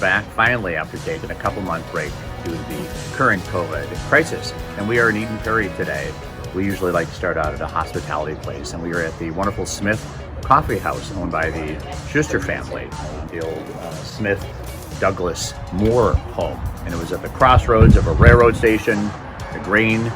back finally after taking a couple-month break due to the current COVID crisis. And we are in Eden Prairie today. We usually like to start out at a hospitality place, and we are at the wonderful Smith Coffee House owned by the Schuster family, the old Smith Douglas Moore home. And it was at the crossroads of a railroad station, the grain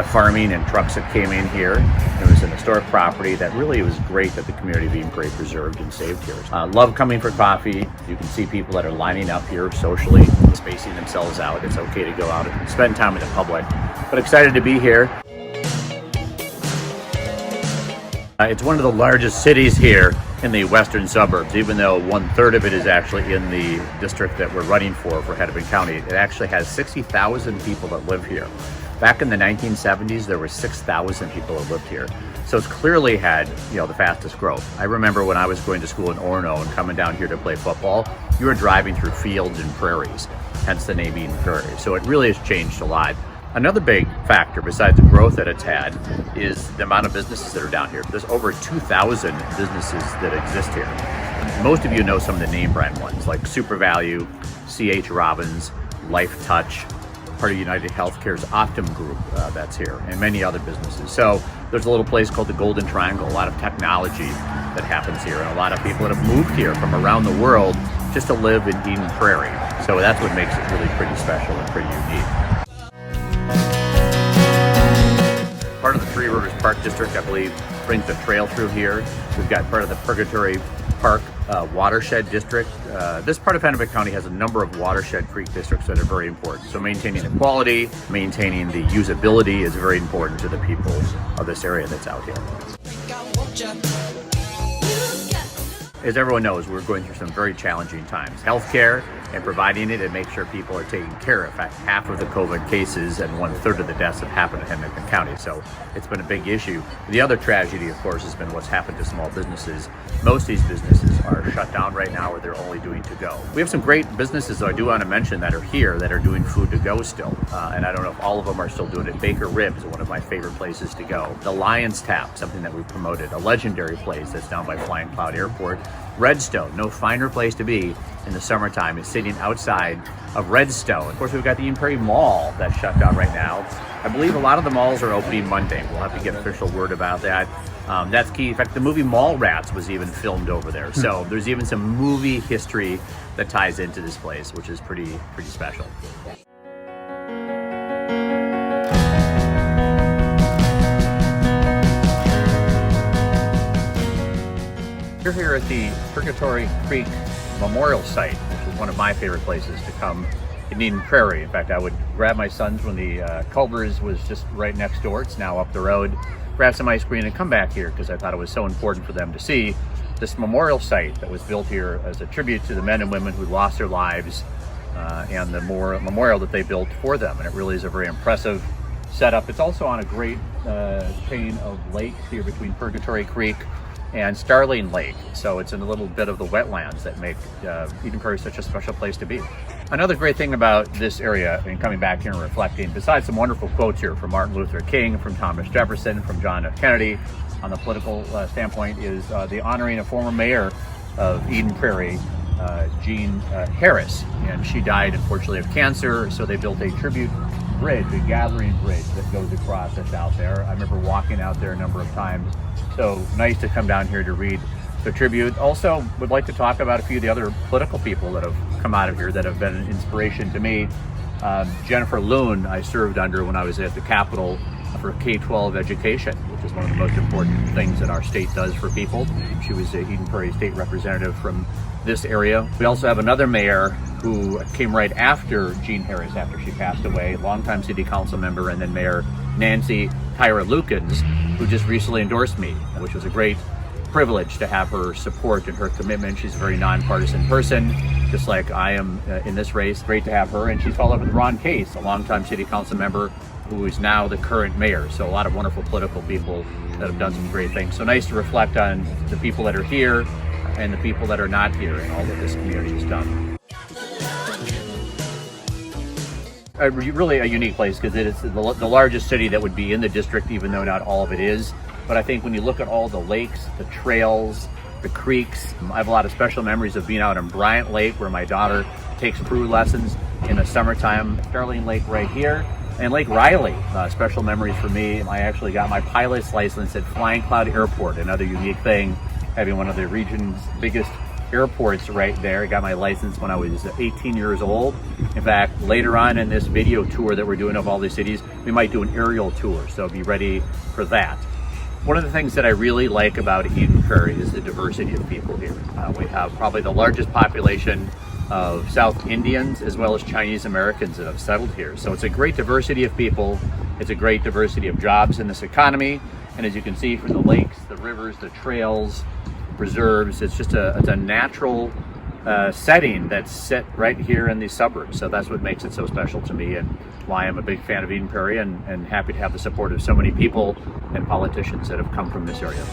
farming and trucks that came in here. It was an historic property that really was great that the community of Eden Prairie preserved and saved here. Love coming for coffee. You can see people that are lining up here socially, spacing themselves out. It's okay to go out and spend time with the public, but excited to be here. It's one of the largest cities here in the western suburbs, even though 1/3 of it is actually in the district that we're running for Hennepin County. It actually has 60,000 people that live here. Back in the 1970s, there were 6,000 people that lived here. So it's clearly had, the fastest growth. I remember when I was going to school in Orono and coming down here to play football, you were driving through fields and prairies, hence the name Eden Prairie. So it really has changed a lot. Another big factor, besides the growth that it's had, is the amount of businesses that are down here. There's over 2,000 businesses that exist here. Most of you know some of the name brand ones, like Super Value, C.H. Robbins, Life Touch, part of United Healthcare's Optum Group that's here, and many other businesses. So there's a little place called the Golden Triangle, a lot of technology that happens here, and a lot of people that have moved here from around the world just to live in Eden Prairie. So that's what makes it really pretty special and pretty unique. Part of the Three Rivers Park District, I believe, brings the trail through here. We've got part of the Purgatory Park watershed district. This part of Hennepin County has a number of watershed creek districts that are very important. So maintaining the quality, maintaining the usability is very important to the people of this area that's out here. As everyone knows, we're going through some very challenging times. Healthcare and providing it and make sure people are taken care of. In fact, half of the COVID cases and 1/3 of the deaths have happened in Hennepin County. So it's been a big issue. The other tragedy, of course, has been what's happened to small businesses. Most of these businesses are shut down right now, or they're only doing to go. We have some great businesses, though, I do want to mention, that are here that are doing food to go still. And I don't know if all of them are still doing it. Baker Ribs, one of my favorite places to go. The Lion's Tap, something that we promoted, a legendary place that's down by Flying Cloud Airport. Redstone, no finer place to be in the summertime, is sitting outside of Redstone. Of course, we've got the Eden Prairie Mall that's shut down right now. I believe a lot of the malls are opening Monday. We'll have to get official word about that. That's key. In fact, the movie Mallrats was even filmed over there. So there's even some movie history that ties into this place, which is pretty special. We're here at the Purgatory Creek Memorial Site, which is one of my favorite places to come in Eden Prairie. In fact, I would grab my sons when the Culvers was just right next door. It's now up the road. Grab some ice cream and come back here because I thought it was so important for them to see this memorial site that was built here as a tribute to the men and women who lost their lives and the memorial that they built for them. And it really is a very impressive setup. It's also on a great chain of lakes here between Purgatory Creek and Starling Lake. So it's in a little bit of the wetlands that make Eden Prairie such a special place to be. Another great thing about this area, and coming back here and reflecting, besides some wonderful quotes here from Martin Luther King, from Thomas Jefferson, from John F. Kennedy, on the political standpoint, is the honoring a former mayor of Eden Prairie, Jean Harris. And she died, unfortunately, of cancer, so they built a tribute bridge, a gathering bridge that goes across that's out there. I remember walking out there a number of times. So nice to come down here to read the tribute. Also, would like to talk about a few of the other political people that have come out of here that have been an inspiration to me. Jennifer Loon, I served under when I was at the Capitol for K-12 education, which is one of the most important things that our state does for people. She was the Eden Prairie state representative from this area. We also have another mayor who came right after Jean Harris, after she passed away, longtime city council member, and then Mayor Nancy Tyra Lukens, who just recently endorsed me, which was a great privilege to have her support and her commitment. She's a very nonpartisan person, just like I am in this race. Great to have her. And she's followed up with Ron Case, a longtime city council member who is now the current mayor. So a lot of wonderful political people that have done some great things. So nice to reflect on the people that are here and the people that are not here and all that this community has done. Really a unique place because it is the largest city that would be in the district, even though not all of it is. But I think when you look at all the lakes, the trails, the creeks. I have a lot of special memories of being out in Bryant Lake, where my daughter takes crew lessons in the summertime. Starling Lake right here, and Lake Riley, special memories for me. I actually got my pilot's license at Flying Cloud Airport, another unique thing, having one of the region's biggest airports right there. I got my license when I was 18 years old. In fact, later on in this video tour that we're doing of all these cities, we might do an aerial tour, so be ready for that. One of the things that I really like about Eden Prairie is the diversity of people here. We have probably the largest population of South Indians as well as Chinese Americans that have settled here. So it's a great diversity of people. It's a great diversity of jobs in this economy. And as you can see from the lakes, the rivers, the trails, preserves, it's just a natural setting that's set right here in these suburbs. So that's what makes it so special to me, and why I'm a big fan of Eden Prairie, and happy to have the support of so many people and politicians that have come from this area.